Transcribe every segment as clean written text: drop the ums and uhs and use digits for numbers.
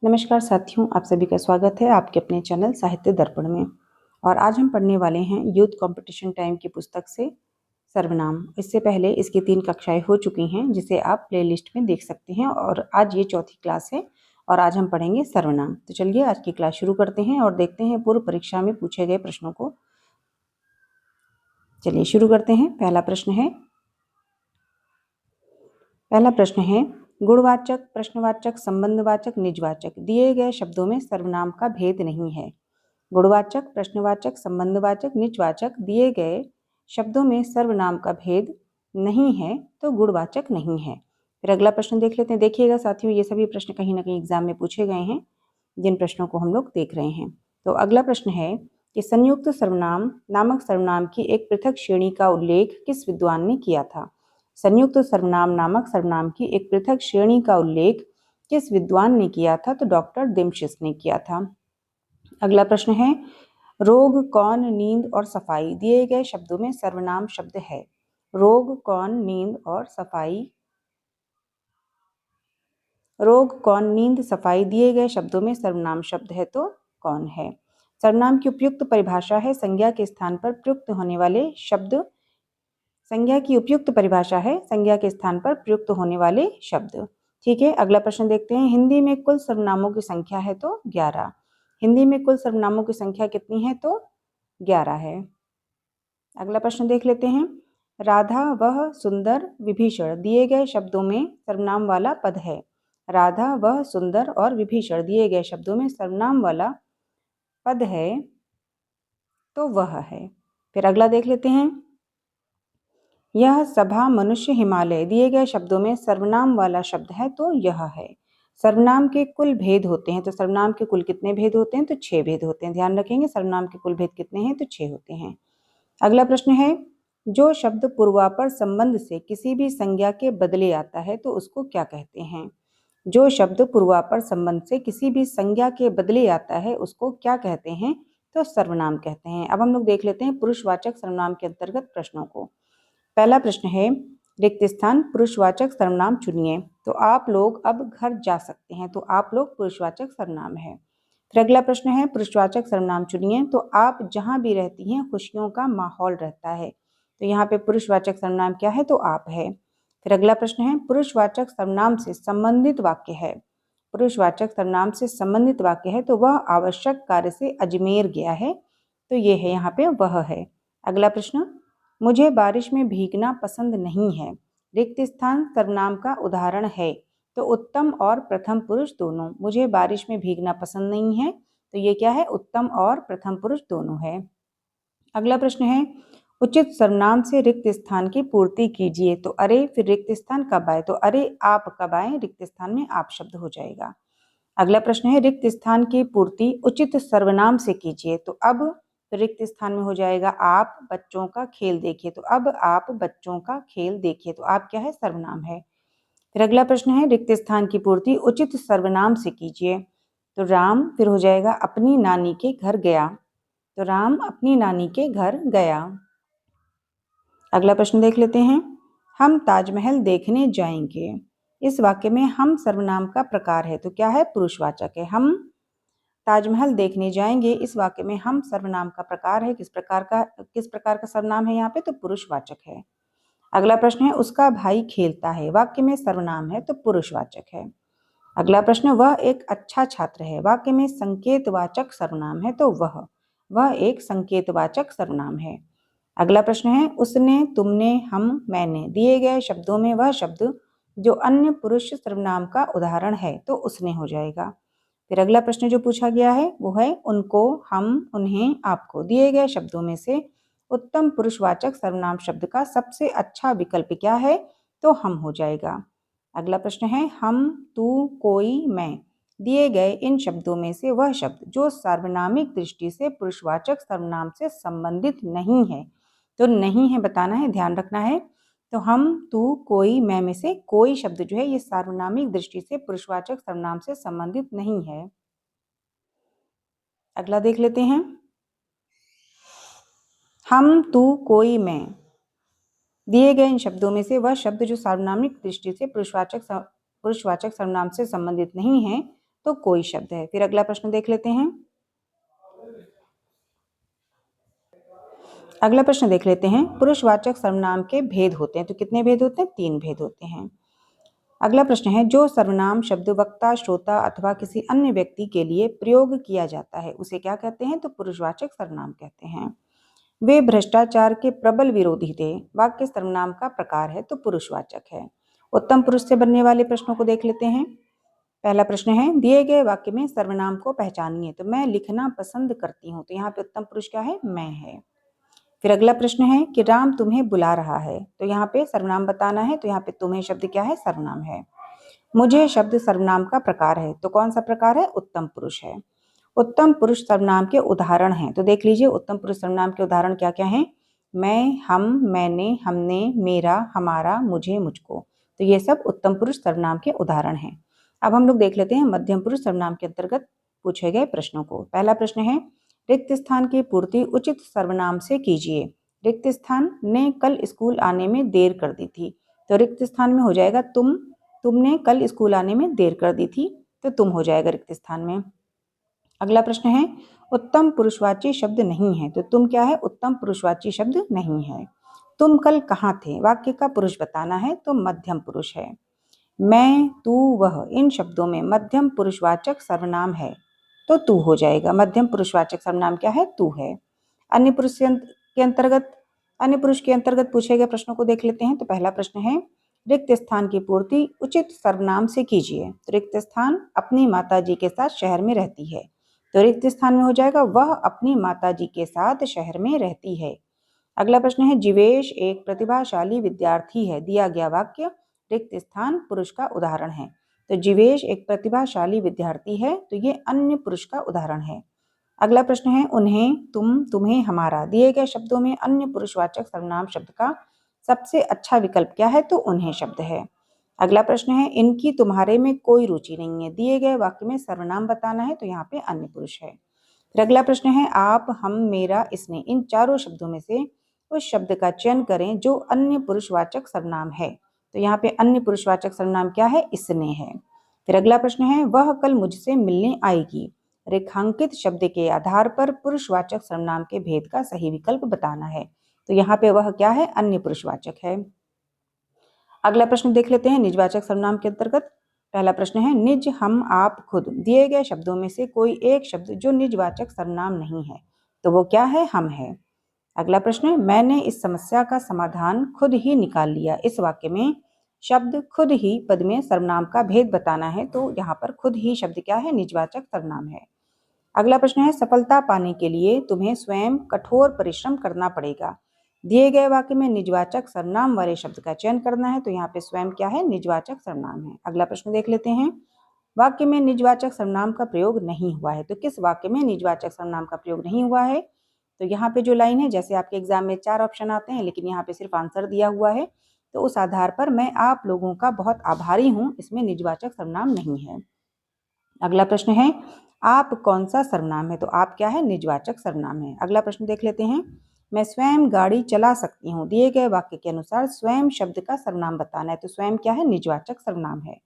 नमस्कार साथियों, आप सभी का स्वागत है आपके अपने चैनल साहित्य दर्पण में। और आज हम पढ़ने वाले हैं यूथ कंपटीशन टाइम की पुस्तक से सर्वनाम। इससे पहले इसकी 3 कक्षाएं हो चुकी हैं, जिसे आप प्लेलिस्ट में देख सकते हैं। और आज ये चौथी क्लास है और आज हम पढ़ेंगे सर्वनाम। तो चलिए आज की क्लास शुरू करते हैं और देखते हैं पूर्व परीक्षा में पूछे गए प्रश्नों को। चलिए शुरू करते हैं। पहला प्रश्न है गुणवाचक, प्रश्नवाचक, संबंधवाचक, निजवाचक दिए गए शब्दों में सर्वनाम का भेद नहीं है। गुणवाचक, प्रश्नवाचक, संबंधवाचक, निजवाचक दिए गए शब्दों में सर्वनाम का भेद नहीं है तो गुणवाचक नहीं है। फिर अगला प्रश्न देख लेते हैं। देखिएगा साथियों, ये सभी प्रश्न कहीं ना कहीं एग्जाम में पूछे गए हैं, जिन प्रश्नों को हम लोग देख रहे हैं। तो अगला प्रश्न है कि संयुक्त सर्वनाम नामक सर्वनाम की एक पृथक श्रेणी का उल्लेख किस विद्वान ने किया था। संयुक्त सर्वनाम नामक सर्वनाम की एक पृथक श्रेणी का उल्लेख किस विद्वान ने किया था? तो डॉक्टर डिम्शिस ने किया था। अगला प्रश्न है रोग, कौन, नींद और सफाई दिए गए शब्दों में सर्वनाम शब्द है। रोग, कौन, नींद और सफाई। रोग, कौन, नींद, सफाई दिए गए शब्दों में सर्वनाम शब्द है तो कौन है। सर्वनाम की उपयुक्त परिभाषा है संज्ञा के स्थान पर प्रयुक्त होने वाले शब्द। संज्ञा की उपयुक्त परिभाषा है संज्ञा के स्थान पर प्रयुक्त होने वाले शब्द। ठीक है, अगला प्रश्न देखते हैं। हिंदी में कुल सर्वनामों की संख्या है तो 11। हिंदी में कुल सर्वनामों की संख्या कितनी है? तो 11 है। अगला प्रश्न देख लेते हैं। राधा, वह, सुंदर, विभीषण दिए गए शब्दों में सर्वनाम वाला पद है। राधा, वह, सुंदर और विभीषण दिए गए शब्दों में सर्वनाम वाला पद है तो वह है। फिर अगला देख लेते हैं। यह सभा, मनुष्य, हिमालय दिए गए शब्दों में सर्वनाम वाला शब्द है तो यह है। सर्वनाम के कुल भेद होते हैं, तो सर्वनाम के कुल कितने भेद होते हैं? तो 6 भेद होते हैं। ध्यान रखेंगे, सर्वनाम के कुल भेद कितने हैं? तो 6 होते हैं। अगला प्रश्न है जो शब्द पूर्वापर संबंध से किसी भी संज्ञा के बदले आता है तो उसको क्या कहते हैं। जो शब्द पूर्वापर संबंध से किसी भी संज्ञा के बदले आता है उसको क्या कहते हैं? तो सर्वनाम कहते हैं। अब हम लोग देख लेते हैं पुरुषवाचक सर्वनाम के अंतर्गत प्रश्नों को। पहला प्रश्न है रिक्त स्थान पुरुषवाचक सर्वनाम चुनिए। तो आप लोग अब घर जा सकते हैं, तो आप लोग पुरुषवाचक सर्वनाम है। फिर अगला प्रश्न है पुरुषवाचक सर्वनाम चुनिए। तो आप जहां भी रहती हैं खुशियों का माहौल रहता है। तो यहाँ पे पुरुषवाचक सर्वनाम क्या है? तो आप है। फिर अगला प्रश्न है पुरुषवाचक सर्वनाम से संबंधित वाक्य है। पुरुषवाचक सर्वनाम से संबंधित वाक्य है तो वह आवश्यक कार्य से अजमेर गया है। तो ये है, यहाँ पे वह है। अगला प्रश्न मुझे बारिश में भीगना पसंद नहीं है। रिक्त स्थान सर्वनाम का उदाहरण है तो उत्तम और प्रथम पुरुष दोनों। मुझे बारिश में भीगना पसंद नहीं है तो ये क्या है? उत्तम और प्रथम पुरुष दोनों है। अगला प्रश्न है उचित सर्वनाम से रिक्त स्थान की पूर्ति कीजिए। तो अरे, फिर रिक्त स्थान कब आए? तो अरे आप कब आए? रिक्त स्थान में आप शब्द हो जाएगा। अगला प्रश्न है रिक्त स्थान की पूर्ति उचित सर्वनाम से कीजिए। तो अब रिक्त स्थान में हो जाएगा आप बच्चों का खेल देखिए। तो अब आप बच्चों का खेल देखिए। तो आप क्या है? सर्वनाम है। फिर अगला प्रश्न है रिक्त स्थान की पूर्ति उचित सर्वनाम से कीजिए। तो राम फिर हो जाएगा अपनी नानी के घर गया। तो राम अपनी नानी के घर गया। अगला प्रश्न देख लेते हैं। हम ताजमहल देखने जाएंगे। इस वाक्य में हम सर्वनाम का प्रकार है तो क्या है? पुरुषवाचक है। हम ताजमहल देखने जाएंगे, इस वाक्य में हम सर्वनाम का प्रकार है। किस प्रकार का सर्वनाम है यहाँ पे? तो पुरुषवाचक है। अगला प्रश्न है उसका भाई खेलता है। वाक्य में सर्वनाम है तो पुरुषवाचक है। अगला प्रश्न वह एक अच्छा छात्र है। वाक्य में संकेतवाचक सर्वनाम है तो वह एक संकेतवाचक सर्वनाम है। अगला प्रश्न है उसने, तुमने, हम, मैंने दिए गए शब्दों में वह शब्द जो अन्य पुरुष सर्वनाम का उदाहरण है तो उसने हो जाएगा। फिर अगला प्रश्न जो पूछा गया है वो है उनको, हम, उन्हें, आपको दिए गए शब्दों में से उत्तम पुरुषवाचक सर्वनाम शब्द का सबसे अच्छा विकल्प क्या है? तो हम हो जाएगा। अगला प्रश्न है हम, तू, कोई, मैं दिए गए इन शब्दों में से वह शब्द जो सार्वनामिक दृष्टि से पुरुषवाचक सर्वनाम से संबंधित नहीं है। तो नहीं है बताना है, ध्यान रखना है। तो हम, तू, कोई, मैं में से कोई शब्द जो है ये सार्वनामिक दृष्टि से पुरुषवाचक सर्वनाम से संबंधित नहीं है। अगला देख लेते हैं। हम, तू, कोई, मैं दिए गए इन शब्दों में से वह शब्द जो सार्वनामिक दृष्टि से पुरुषवाचक सर्वनाम से संबंधित नहीं है तो कोई शब्द है। फिर अगला प्रश्न देख लेते हैं। अगला प्रश्न देख लेते हैं, पुरुषवाचक सर्वनाम के भेद होते हैं। तो कितने भेद होते हैं? 3 भेद होते हैं। अगला प्रश्न है, जो सर्वनाम शब्द वक्ता, श्रोता अथवा किसी अन्य व्यक्ति के लिए प्रयोग किया जाता है उसे क्या कहते हैं? तो पुरुषवाचक सर्वनाम कहते हैं। वे भ्रष्टाचार के प्रबल विरोधी थे। वाक्य सर्वनाम का प्रकार है तो पुरुषवाचक है। उत्तम पुरुष से बनने वाले प्रश्नों को देख लेते हैं। पहला प्रश्न है, दिए गए वाक्य में सर्वनाम को पहचानिए। तो मैं लिखना पसंद करती हूँ, तो यहाँ पे उत्तम पुरुष क्या है? मैं है। फिर अगला प्रश्न है कि राम तुम्हें बुला रहा है। तो यहाँ पे सर्वनाम बताना है, तो यहाँ पे तुम्हें शब्द क्या है? सर्वनाम है। मुझे शब्द सर्वनाम का प्रकार है। तो कौन सा प्रकार है? उत्तम पुरुष है। उत्तम पुरुष सर्वनाम के उदाहरण हैं। तो देख लीजिए उत्तम पुरुष सर्वनाम के उदाहरण क्या क्या हैं? मैं, हम, मैंने, हमने, मेरा, हमारा, मुझे, मुझको। तो ये सब उत्तम पुरुष सर्वनाम के उदाहरण हैं। अब हम लोग देख लेते हैं मध्यम पुरुष सर्वनाम के अंतर्गत पूछे गए प्रश्नों को। पहला प्रश्न है, रिक्त स्थान की पूर्ति उचित सर्वनाम से कीजिए। रिक्त स्थान, ने कल स्कूल आने में देर कर दी थी। तो रिक्त स्थान में हो जाएगा तुम। तुमने कल स्कूल आने में देर कर दी थी, तो तुम हो जाएगा रिक्त स्थान में। अगला प्रश्न है, उत्तम पुरुषवाची शब्द नहीं है। तो तुम क्या है? उत्तम पुरुषवाची शब्द नहीं है। तुम कल कहाँ थे? वाक्य का पुरुष बताना है, तो मध्यम पुरुष है। मैं, तू, वह, इन शब्दों में मध्यम पुरुषवाचक सर्वनाम है, तो तू हो जाएगा। मध्यम पुरुषवाचक सर्वनाम क्या है? तू है। अन्य पुरुष के अंतर्गत अन्य पुरुष के अंतर्गत पूछे गए प्रश्नों को देख लेते हैं। तो पहला प्रश्न है, रिक्त स्थान की पूर्ति उचित सर्वनाम से कीजिए। तो रिक्त स्थान अपनी माताजी के साथ शहर में रहती है। तो रिक्त स्थान में हो जाएगा वह अपनी माताजी के साथ शहर में रहती है। अगला प्रश्न है, जीवेश एक प्रतिभाशाली विद्यार्थी है। दिया गया वाक्य रिक्त स्थान पुरुष का उदाहरण है। तो जीवेश एक प्रतिभाशाली विद्यार्थी है, तो ये अन्य पुरुष का उदाहरण है। अगला प्रश्न है, उन्हें, तुम, तुम्हें, हमारा। दिए गए शब्दों में अन्य पुरुषवाचक सर्वनाम शब्द का सबसे अच्छा विकल्प क्या है? तो उन्हें शब्द है। अगला प्रश्न है, इनकी तुम्हारे में कोई रुचि नहीं है। दिए गए वाक्य में सर्वनाम बताना है, तो यहाँ पे अन्य पुरुष है। फिर अगला प्रश्न है, आप, हम, मेरा, इसने, इन चारों शब्दों में से उस शब्द का चयन करें जो अन्य पुरुषवाचक सर्वनाम है। तो यहाँ पे अन्य पुरुषवाचक सर्वनाम क्या है? इसने है। फिर अगला प्रश्न है, वह कल मुझसे मिलने आएगी। रेखांकित शब्द के आधार पर पुरुषवाचक सर्वनाम के भेद का सही विकल्प बताना है। तो यहाँ पे वह क्या है? अन्य पुरुषवाचक है। अगला प्रश्न देख लेते हैं निजवाचक सर्वनाम के अंतर्गत। पहला प्रश्न है, निज, हम, आप, खुद। दिए गए शब्दों में से कोई एक शब्द जो निजवाचक सर्वनाम नहीं है, तो वो क्या है? हम है। अगला प्रश्न है, मैंने इस समस्या का समाधान खुद ही निकाल लिया। इस वाक्य में शब्द खुद ही पद में सर्वनाम का भेद बताना है, तो यहाँ पर खुद ही शब्द क्या है? निजवाचक सर्वनाम है। अगला प्रश्न है, सफलता पाने के लिए तुम्हें स्वयं कठोर परिश्रम करना पड़ेगा। दिए गए वाक्य में निजवाचक सर्वनाम वाले शब्द का चयन करना है, तो यहाँ पे स्वयं क्या है? निजवाचक सर्वनाम है। अगला प्रश्न देख लेते हैं, वाक्य में निजवाचक सर्वनाम का प्रयोग नहीं हुआ है। तो किस वाक्य में निजवाचक सर्वनाम का प्रयोग नहीं हुआ है? तो यहाँ पे जो लाइन है, जैसे आपके एग्जाम में 4 ऑप्शन आते हैं, लेकिन यहाँ पे सिर्फ आंसर दिया हुआ है, तो उस आधार पर मैं आप लोगों का बहुत आभारी हूँ, इसमें निजवाचक सर्वनाम नहीं है। अगला प्रश्न है, आप कौन सा सर्वनाम है? तो आप क्या है? निजवाचक सर्वनाम है। अगला प्रश्न देख लेते हैं, मैं स्वयं गाड़ी चला सकती हूँ। दिए गए वाक्य के अनुसार स्वयं शब्द का सर्वनाम बताना है, तो स्वयं क्या है? निजवाचक सर्वनाम है।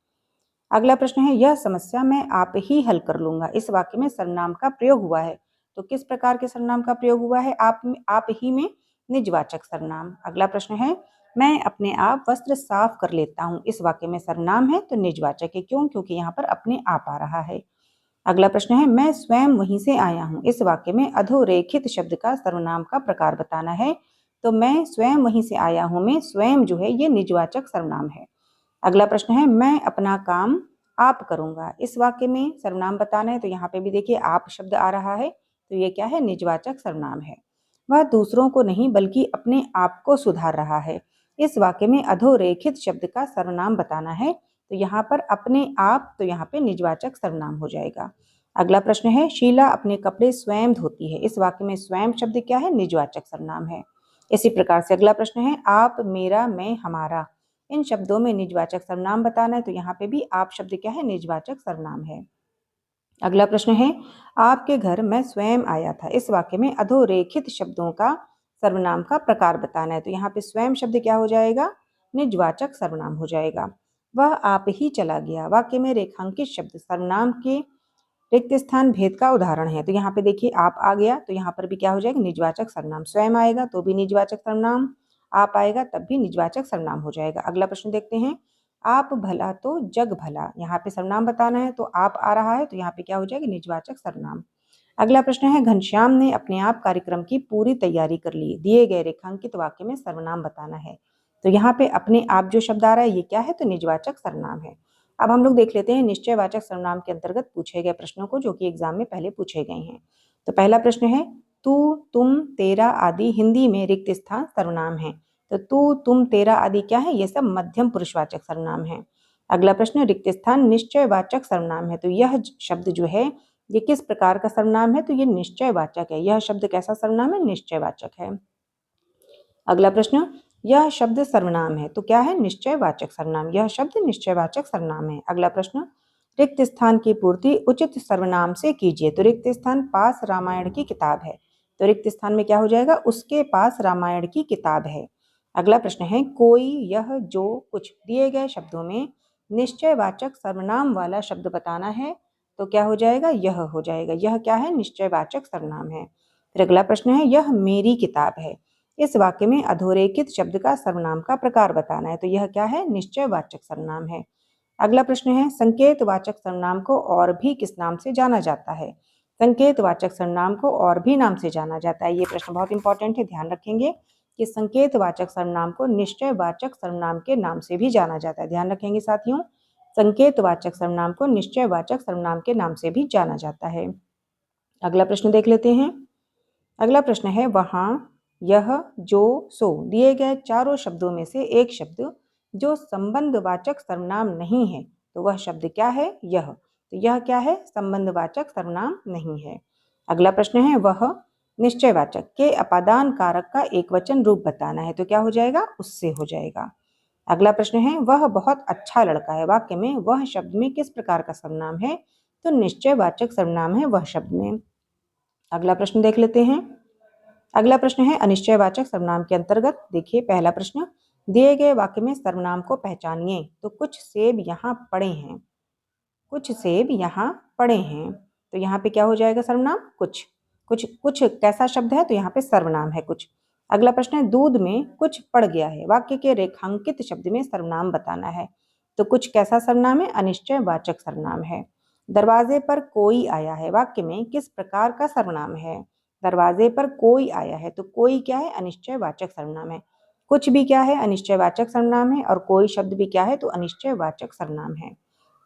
अगला प्रश्न है, यह समस्या मैं आप ही हल कर लूंगा। इस वाक्य में सर्वनाम का प्रयोग हुआ है, तो किस प्रकार के सर्वनाम का प्रयोग हुआ है? आप ही में निजवाचक सर्वनाम। अगला प्रश्न है, मैं अपने आप वस्त्र साफ कर लेता हूँ। इस वाक्य में सर्वनाम है, तो निजवाचक है। क्यों? क्योंकि यहाँ पर अपने आप आ रहा है। अगला प्रश्न है, मैं स्वयं वहीं से आया हूँ। इस वाक्य में अधोरेखित शब्द का सर्वनाम का प्रकार बताना है, तो मैं स्वयं वहीं से आया हूँ में स्वयं जो है ये निजवाचक सर्वनाम है। अगला प्रश्न है, मैं अपना काम आप करूंगा। इस वाक्य में सर्वनाम बताना है, तो यहाँ पे भी देखिए आप शब्द आ रहा है, तो ये क्या है? निजवाचक सर्वनाम है। वह दूसरों को नहीं बल्कि अपने आप को सुधार रहा है। इस वाक्य में अधोरेखित शब्द का सर्वनाम बताना है, तो यहाँ पर अपने आप, तो यहाँ पे निजवाचक सर्वनाम हो जाएगा। अगला प्रश्न है, शीला अपने कपड़े स्वयं धोती है। इस वाक्य में स्वयं शब्द क्या है? निजवाचक सर्वनाम है। इसी प्रकार से अगला प्रश्न है, आप, मेरा, मैं, हमारा, इन शब्दों में निजवाचक सर्वनाम बताना है, तो यहाँ पे भी आप शब्द क्या है? निजवाचक सर्वनाम है। अगला प्रश्न है, आपके घर मैं स्वयं आया था। इस वाक्य में अधोरेखित शब्दों का सर्वनाम का प्रकार बताना है, तो यहाँ पे स्वयं शब्द क्या हो जाएगा? निजवाचक सर्वनाम हो जाएगा। वह आप ही चला गया। वाक्य में रेखांकित शब्द सर्वनाम के रिक्त स्थान भेद का उदाहरण है। तो यहाँ पे देखिए आप आ गया, तो यहाँ पर भी क्या हो जाएगा, निजवाचक सर्वनाम। स्वयं आएगा तो भी निजवाचक सर्वनाम, आप आएगा तब भी निजवाचक सर्वनाम हो जाएगा। अगला प्रश्न देखते हैं। आप भला तो जग भला, यहाँ पे सर्वनाम बताना है तो आप आ रहा है तो यहाँ पे क्या हो जाएगा, निजवाचक सर्वनाम। अगला प्रश्न है, घनश्याम ने अपने आप कार्यक्रम की पूरी तैयारी कर ली। दिए गए रेखांकित वाक्य में सर्वनाम बताना है। तो यहाँ पे अपने आप जो शब्द आ रहा है ये क्या है, तो निजवाचक सर्वनाम है। अब हम लोग देख लेते हैं निश्चयवाचक सर्वनाम के अंतर्गत पूछे गए प्रश्नों को, जो कि एग्जाम में पहले पूछे गए हैं। तो पहला प्रश्न है, तू तुम तेरा आदि हिंदी में रिक्त स्थान सर्वनाम है। तो तू तुम तेरा आदि क्या है, ये सब मध्यम पुरुषवाचक सर्वनाम है। अगला प्रश्न, रिक्त स्थान निश्चयवाचक सर्वनाम है। तो यह शब्द जो है ये किस प्रकार का सर्वनाम है, तो ये निश्चयवाचक है। यह शब्द कैसा सर्वनाम है, निश्चयवाचक है। अगला प्रश्न, यह शब्द सर्वनाम है। तो क्या है, निश्चयवाचक सर्वनाम। यह शब्द निश्चयवाचक सर्वनाम है। अगला प्रश्न, रिक्त स्थान की पूर्ति उचित सर्वनाम से कीजिए। तो रिक्त स्थान पास रामायण की किताब है। तो रिक्त स्थान में क्या हो जाएगा, उसके पास रामायण की किताब है। अगला प्रश्न है, कोई, यह, जो, कुछ, दिए गए शब्दों में निश्चयवाचक सर्वनाम वाला शब्द बताना है। तो क्या हो जाएगा, यह हो जाएगा। यह क्या है, निश्चयवाचक सर्वनाम है। फिर अगला प्रश्न है, यह मेरी किताब है। इस वाक्य में अधोरेखित शब्द का सर्वनाम का प्रकार बताना है। तो यह क्या है, निश्चयवाचक सर्वनाम है। अगला प्रश्न है, संकेतवाचक सर्वनाम को और भी किस नाम से जाना जाता है। संकेतवाचक सर्वनाम को और भी नाम से जाना जाता है। ये प्रश्न बहुत इंपॉर्टेंट है, ध्यान रखेंगे कि संकेतवाचक सर्वनाम को निश्चयवाचक सर्वनाम के नाम से भी जाना जाता है। ध्यान रखेंगे साथियों, संकेतवाचक सर्वनाम को निश्चयवाचक सर्वनाम के नाम से भी जाना जाता है। अगला प्रश्न देख लेते हैं। अगला प्रश्न है, वहाँ, यह, जो, सो, दिए गए चारों शब्दों में से एक शब्द जो संबंधवाचक सर्वनाम नहीं है। तो वह शब्द क्या है, यह। तो यह क्या है, संबंधवाचक सर्वनाम नहीं है। अगला प्रश्न है, वह निश्चयवाचक के अपादान कारक का एकवचन रूप बताना है। तो क्या हो जाएगा, उससे हो जाएगा। अगला प्रश्न है, वह बहुत अच्छा लड़का है। वाक्य में वह शब्द में किस प्रकार का सर्वनाम है, तो निश्चयवाचक सर्वनाम है वह शब्द में। अगला प्रश्न देख लेते हैं। अगला प्रश्न है, अनिश्चयवाचक सर्वनाम के अंतर्गत देखिए पहला प्रश्न, दिए गए वाक्य में सर्वनाम को पहचानिए। तो कुछ सेब यहाँ पड़े हैं, कुछ सेब यहाँ पड़े हैं। तो यहाँ पे क्या हो जाएगा, सर्वनाम कुछ। कुछ कुछ कैसा शब्द है, तो यहाँ पे सर्वनाम है कुछ। अगला प्रश्न है, दूध में कुछ पड़ गया है। वाक्य के रेखांकित शब्द में सर्वनाम बताना है। तो कुछ कैसा सर्वनाम है, अनिश्चयवाचक सर्वनाम है। दरवाजे पर कोई आया है। वाक्य में किस प्रकार का सर्वनाम है, दरवाजे पर कोई आया है। तो कोई क्या है, अनिश्चयवाचक सर्वनाम है। कुछ भी क्या है, अनिश्चयवाचक सर्वनाम है। और कोई शब्द भी क्या है, तो अनिश्चयवाचक सर्वनाम है।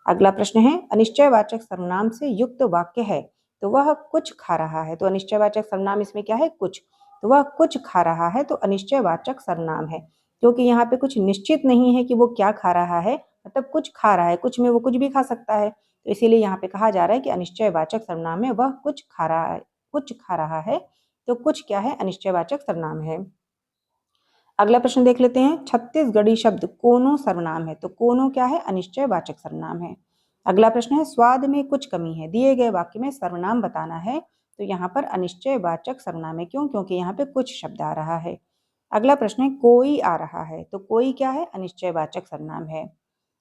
अगला प्रश्न है, अनिश्चयवाचक सर्वनाम से युक्त वाक्य है। तो वह कुछ खा रहा है। तो अनिश्चयवाचक सर्वनाम इसमें क्या है, कुछ। तो वह कुछ खा रहा है, तो अनिश्चयवाचक सर्वनाम है। क्योंकि यहाँ पे कुछ निश्चित नहीं है कि वो क्या खा रहा है, मतलब कुछ खा रहा है, कुछ में वो कुछ भी खा सकता है। तो इसीलिए यहाँ पे कहा जा रहा है कि अनिश्चयवाचक सर्वनाम है वह कुछ खा रहा है, कुछ खा रहा है। तो कुछ क्या है, अनिश्चयवाचक सर्वनाम है। अगला प्रश्न देख लेते हैं, छत्तीसगढ़ी शब्द कोनो सर्वनाम है। तो कोनो क्या है, अनिश्चयवाचक सर्वनाम है। अगला प्रश्न है, स्वाद में कुछ कमी है। दिए गए वाक्य में सर्वनाम बताना है। तो यहाँ पर अनिश्चयवाचक सर्वनाम है। क्यों, क्योंकि यहाँ पे कुछ शब्द आ रहा है। अगला प्रश्न है, कोई आ रहा है। तो कोई क्या है, अनिश्चयवाचक सर्वनाम है।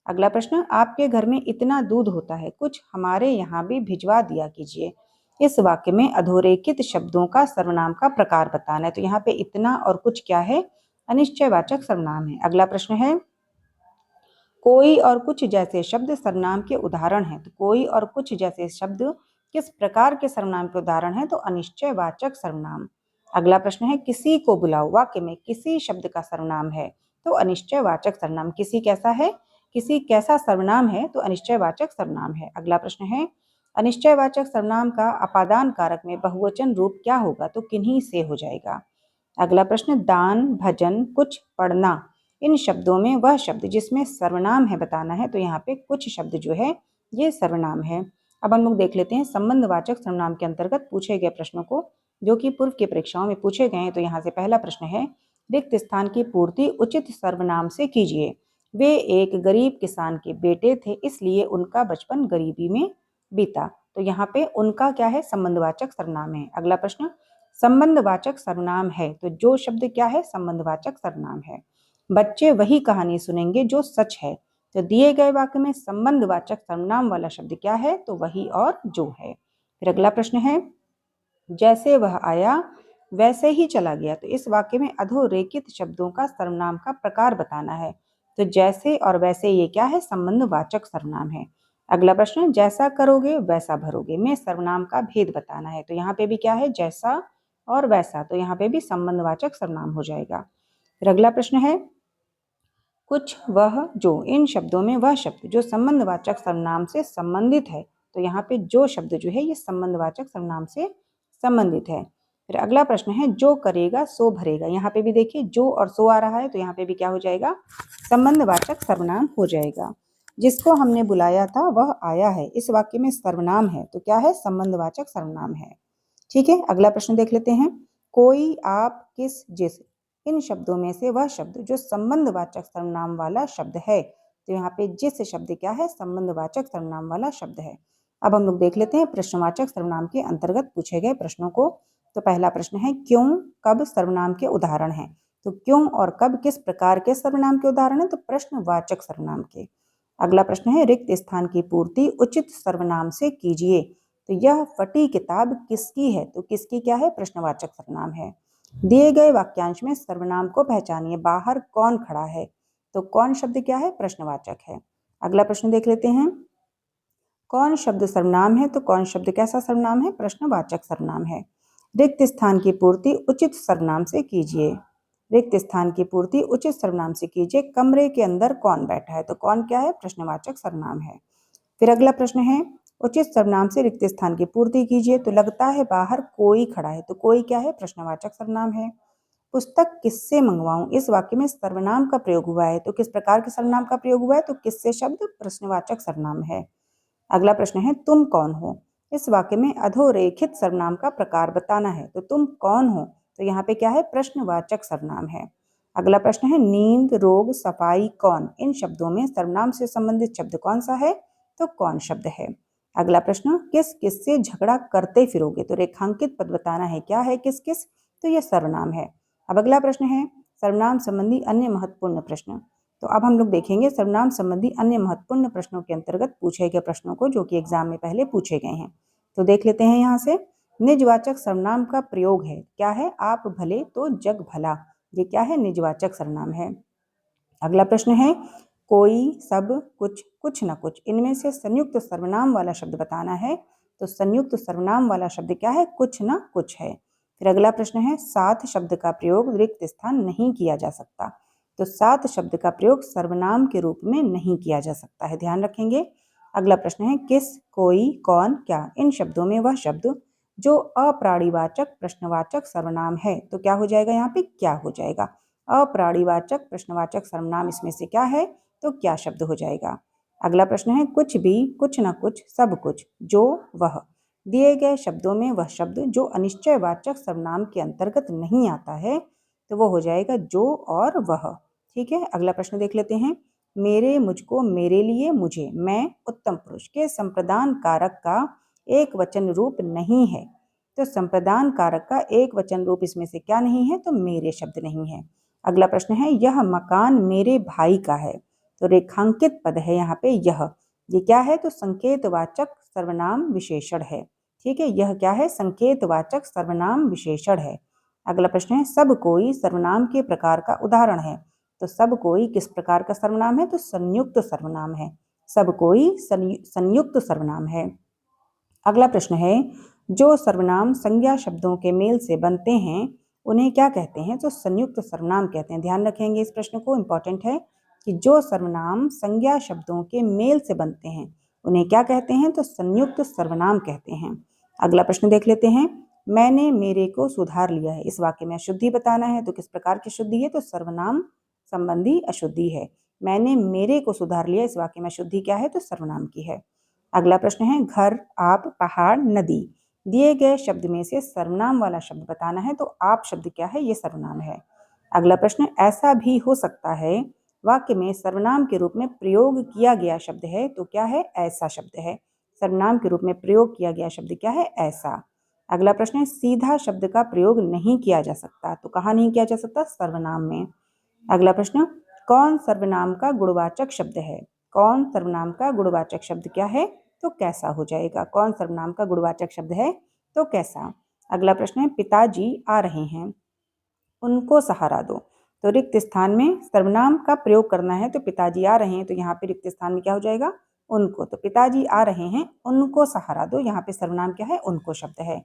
अगला प्रश्न, आपके घर में इतना दूध होता है, कुछ हमारे यहाँ भी भिजवा दिया कीजिए। इस वाक्य में अधोरेखित शब्दों का सर्वनाम का प्रकार बताना है। तो यहाँ पे इतना और कुछ क्या है, अनिश्चयवाचक सर्वनाम है। अगला प्रश्न है, कोई और कुछ जैसे शब्द सर्वनाम के उदाहरण हैं। तो कोई और कुछ जैसे शब्द किस प्रकार के सर्वनाम के उदाहरण हैं, तो अनिश्चयवाचक सर्वनाम। अगला प्रश्न है, किसी को बुलाओ। वाक्य में किसी शब्द का सर्वनाम है, तो अनिश्चयवाचक सर्वनाम। किसी कैसा है, किसी कैसा सर्वनाम है, तो अनिश्चयवाचक सर्वनाम है। अगला प्रश्न है, अनिश्चयवाचक सर्वनाम का अपादान कारक में बहुवचन रूप क्या होगा, तो किन्हीं से हो जाएगा। अगला प्रश्न, दान, भजन, कुछ, पढ़ना, इन शब्दों में वह शब्द जिसमें सर्वनाम है बताना है। तो यहाँ पे कुछ शब्द जो है ये सर्वनाम है। अब हम लोग देख लेते हैं संबंधवाचक सर्वनाम के अंतर्गत पूछे गए प्रश्नों को, जो कि पूर्व की परीक्षाओं में पूछे गए हैं। तो यहाँ से पहला प्रश्न है, रिक्त स्थान की पूर्ति उचित सर्वनाम से कीजिए। वे एक गरीब किसान के बेटे थे, इसलिए उनका बचपन गरीबी में बीता। तो यहाँ पे उनका क्या है, संबंधवाचक सर्वनाम है। अगला प्रश्न, संबंधवाचक सर्वनाम है। तो जो शब्द क्या है, संबंधवाचक सर्वनाम है। बच्चे वही कहानी सुनेंगे जो सच है। तो दिए गए वाक्य में संबंधवाचक सर्वनाम वाला शब्द क्या है? तो वही और जो है। फिर अगला प्रश्न है, जैसे वह आया वैसे ही चला गया। तो इस वाक्य में अधोरेखित शब्दों का सर्वनाम का प्रकार बताना है। तो जैसे और वैसे ये क्या है? संबंधवाचक सर्वनाम है। अगला प्रश्न, जैसा करोगे वैसा भरोगे में सर्वनाम का भेद बताना है। तो यहाँ पे भी क्या है? जैसा और वैसा, तो यहाँ पे भी संबंधवाचक सर्वनाम हो जाएगा। फिर अगला प्रश्न है, कुछ, वह, जो, इन शब्दों में वह शब्द जो संबंधवाचक सर्वनाम से संबंधित है। तो यहाँ पे जो शब्द जो है ये संबंधवाचक सर्वनाम से संबंधित है। फिर अगला प्रश्न है, जो करेगा सो भरेगा। यहाँ पे भी देखिए जो और सो आ रहा है, तो यहाँ पे भी क्या हो जाएगा? संबंधवाचक सर्वनाम हो जाएगा। जिसको हमने बुलाया था वह आया है, इस वाक्य में सर्वनाम है, तो क्या है? संबंधवाचक सर्वनाम है। ठीक है, अगला प्रश्न देख लेते हैं। कोई, आप, किस, जिस, इन शब्दों में से वह शब्द जो संबंधवाचक सर्वनाम वाला शब्द है। तो यहाँ पे जिस शब्द क्या है? संबंधवाचक सर्वनाम वाला शब्द है। अब हम लोग देख लेते हैं प्रश्नवाचक सर्वनाम के अंतर्गत पूछे गए प्रश्नों को। तो पहला प्रश्न है, क्यों, कब सर्वनाम के उदाहरण हैं। तो क्यों और कब किस प्रकार के सर्वनाम के उदाहरण है? तो प्रश्नवाचक सर्वनाम के। अगला प्रश्न है, रिक्त स्थान की पूर्ति उचित सर्वनाम से कीजिए। तो यह फटी किताब किसकी है? तो किसकी क्या है? प्रश्नवाचक सर्वनाम है। दिए गए वाक्यांश में सर्वनाम को पहचानिए। बाहर कौन खड़ा है? तो कौन शब्द क्या है? प्रश्नवाचक है। अगला प्रश्न देख लेते हैं, कौन शब्द सर्वनाम है? तो कौन शब्द कैसा सर्वनाम है? प्रश्नवाचक सर्वनाम है। रिक्त स्थान की पूर्ति उचित सर्वनाम से कीजिए। रिक्त स्थान की पूर्ति उचित सर्वनाम से कीजिए। कमरे के अंदर कौन बैठा है? तो कौन क्या है? प्रश्नवाचक सर्वनाम है। फिर अगला प्रश्न है, उचित सर्वनाम से रिक्त स्थान की पूर्ति कीजिए। तो लगता है बाहर कोई खड़ा है। तो कोई क्या है? प्रश्नवाचक सर्वनाम है। पुस्तक किससे मंगवाऊं? इस वाक्य में सर्वनाम का प्रयोग हुआ है। तो किस प्रकार के सर्वनाम का प्रयोग हुआ है? तो किससे शब्द प्रश्नवाचक सर्वनाम है। अगला प्रश्न है, तुम कौन हो? इस वाक्य में अधोरेखित सर्वनाम का प्रकार बताना है। तो तुम कौन हो? तो यहाँ पे क्या है? प्रश्नवाचक सर्वनाम है। अगला प्रश्न है, नींद, रोग, सफाई, कौन, इन शब्दों में सर्वनाम से संबंधित शब्द कौन सा है? तो कौन शब्द है। अगला प्रश्न, किस किस से झगड़ा करते फिरोगे? तो रेखांकित पद बताना है। क्या है किस किस? तो यह सर्वनाम है। अब अगला प्रश्न है, सर्वनाम संबंधी अन्य महत्वपूर्ण प्रश्न। तो अब हम लोग देखेंगे सर्वनाम संबंधी अन्य महत्वपूर्ण प्रश्नों के अंतर्गत पूछे गए प्रश्नों को, जो कि एग्जाम में पहले पूछे गए हैं। तो देख लेते हैं यहाँ से। निजवाचक सर्वनाम का प्रयोग है। क्या है? आप भले तो जग भला। ये क्या है? निजवाचक सर्वनाम है। अगला प्रश्न है, कोई, सब, कुछ, कुछ न कुछ, इनमें से संयुक्त सर्वनाम वाला शब्द बताना है। तो संयुक्त सर्वनाम वाला शब्द क्या है? कुछ न कुछ है। फिर अगला प्रश्न है, साथ शब्द का प्रयोग रिक्त स्थान नहीं किया जा सकता। तो साथ शब्द का प्रयोग सर्वनाम के रूप में नहीं किया जा सकता है, ध्यान रखेंगे। अगला प्रश्न है, किस, कोई, कौन, क्या, इन शब्दों में वह शब्द जो अप्राणीवाचक प्रश्नवाचक सर्वनाम है। तो क्या हो जाएगा? यहाँ पे क्या हो जाएगा? अप्राणीवाचक प्रश्नवाचक सर्वनाम इसमें से क्या है? तो क्या शब्द हो जाएगा। अगला प्रश्न है, कुछ भी, कुछ न कुछ, सब कुछ, जो, वह, दिए गए शब्दों में वह शब्द जो अनिश्चयवाचक सर्वनाम के अंतर्गत नहीं आता है। तो वो हो जाएगा जो और वह। ठीक है, अगला प्रश्न देख लेते हैं। मेरे, मुझको, मेरे लिए, मुझे, मैं, उत्तम पुरुष के संप्रदान कारक का एक वचन रूप नहीं है। तो संप्रदान कारक का एक वचन रूप इसमें से क्या नहीं है? तो मेरे शब्द नहीं है। अगला प्रश्न है, यह मकान मेरे भाई का है। तो रेखांकित पद है यहाँ पे यह। ये क्या है? तो संकेतवाचक सर्वनाम विशेषण है। ठीक है, यह क्या है? संकेतवाचक सर्वनाम विशेषण है। अगला प्रश्न है, सब कोई सर्वनाम के प्रकार का उदाहरण है। तो सब कोई किस प्रकार का सर्वनाम है? तो संयुक्त सर्वनाम है। सब कोई संयुक्त सर्वनाम है। अगला प्रश्न है, जो सर्वनाम संज्ञा शब्दों के मेल से बनते हैं उन्हें क्या कहते हैं? तो संयुक्त सर्वनाम कहते हैं। ध्यान रखेंगे इस प्रश्न को, इंपॉर्टेंट है कि जो सर्वनाम संज्ञा शब्दों के मेल से बनते हैं उन्हें क्या कहते हैं? तो संयुक्त सर्वनाम कहते हैं। अगला प्रश्न देख लेते हैं। मैंने मेरे को सुधार लिया है। इस वाक्य में अशुद्धि बताना है। तो किस प्रकार की शुद्धि है? तो सर्वनाम संबंधी अशुद्धि है। मैंने मेरे को सुधार लिया, इस वाक्य में अशुद्धि क्या है? तो सर्वनाम की है। अगला प्रश्न है, घर, आप, पहाड़, नदी, दिए गए शब्द में से सर्वनाम वाला शब्द बताना है। तो आप शब्द क्या है? ये सर्वनाम है। अगला प्रश्न, ऐसा भी हो सकता है, वाक्य में सर्वनाम के रूप में प्रयोग किया गया शब्द है। तो क्या है? ऐसा शब्द है। सर्वनाम के रूप में प्रयोग किया गया शब्द क्या है? ऐसा। अगला प्रश्न है, सीधा शब्द का प्रयोग नहीं किया जा सकता। तो कहाँ नहीं किया जा सकता? सर्वनाम में। अगला प्रश्न, कौन सर्वनाम का गुणवाचक शब्द है? कौन सर्वनाम का गुणवाचक शब्द क्या है तो कैसा हो जाएगा। कौन सर्वनाम का गुणवाचक शब्द है तो कैसा। अगला प्रश्न है पिताजी आ रहे हैं, उनको सहारा दो। तो रिक्त स्थान में सर्वनाम का प्रयोग करना है, तो पिताजी आ रहे हैं तो यहाँ पे रिक्त स्थान में क्या हो जाएगा उनको। तो पिताजी आ रहे हैं उनको सहारा दो, यहाँ पे सर्वनाम क्या है उनको शब्द है।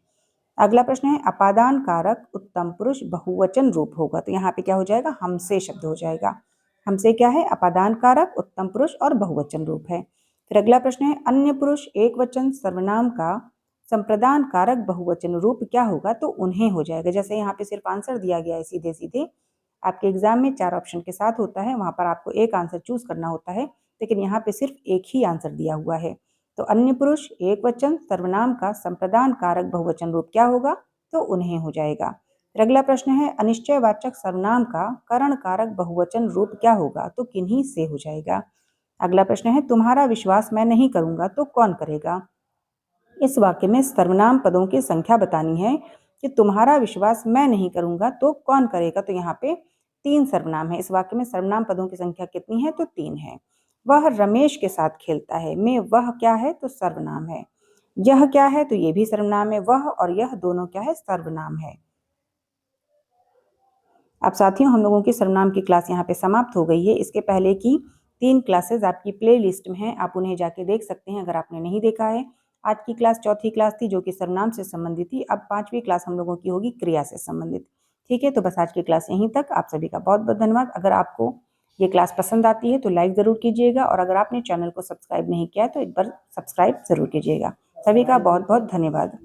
अगला प्रश्न है अपादान कारक उत्तम पुरुष बहुवचन रूप होगा। तो यहाँ पे क्या हो जाएगा हमसे शब्द हो जाएगा। हमसे क्या है अपादान कारक उत्तम पुरुष और बहुवचन रूप है। फिर अगला प्रश्न है अन्य पुरुष एक वचन सर्वनाम का संप्रदान कारक बहुवचन रूप क्या होगा तो उन्हें हो जाएगा। जैसे यहाँ पे सिर्फ आंसर दिया गया है सीधे सीधे, आपके एग्जाम में 4 ऑप्शन के साथ होता है, वहां पर आपको एक आंसर चूज करना होता है, लेकिन यहाँ पे सिर्फ एक ही आंसर दिया हुआ है। तो अन्य पुरुष एक वचन सर्वनाम का संप्रदान कारक बहुवचन रूप क्या होगा तो उन्हें हो जाएगा। फिर अगला प्रश्न है अनिश्चयवाचक सर्वनाम का करण कारक बहुवचन रूप क्या होगा तो किन्हीं से हो जाएगा। अगला प्रश्न है तुम्हारा विश्वास मैं नहीं करूंगा तो कौन करेगा। इस वाक्य में सर्वनाम पदों की संख्या बतानी है कि तुम्हारा विश्वास मैं नहीं करूंगा तो कौन करेगा। तो यहाँ पे 3 सर्वनाम है। इस वाक्य में सर्वनाम पदों की संख्या कितनी है तो 3 है। वह रमेश के साथ खेलता है में वह क्या है तो सर्वनाम है। यह क्या है तो ये भी सर्वनाम है। वह और यह दोनों क्या है सर्वनाम है। अब साथियों हम लोगों की सर्वनाम की क्लास यहाँ पे समाप्त हो गई है। इसके पहले की 3 क्लासेज आपकी प्ले लिस्ट में है, आप उन्हें जाके देख सकते हैं अगर आपने नहीं देखा है। आज की क्लास चौथी क्लास थी जो कि सर्वनाम से संबंधित थी। अब 5वीं क्लास हम लोगों की होगी क्रिया से संबंधित। ठीक है, तो बस आज की क्लास यहीं तक। आप सभी का बहुत बहुत धन्यवाद। अगर आपको ये क्लास पसंद आती है तो लाइक ज़रूर कीजिएगा, और अगर आपने चैनल को सब्सक्राइब नहीं किया है तो एक बार सब्सक्राइब ज़रूर कीजिएगा। सभी का बहुत बहुत धन्यवाद।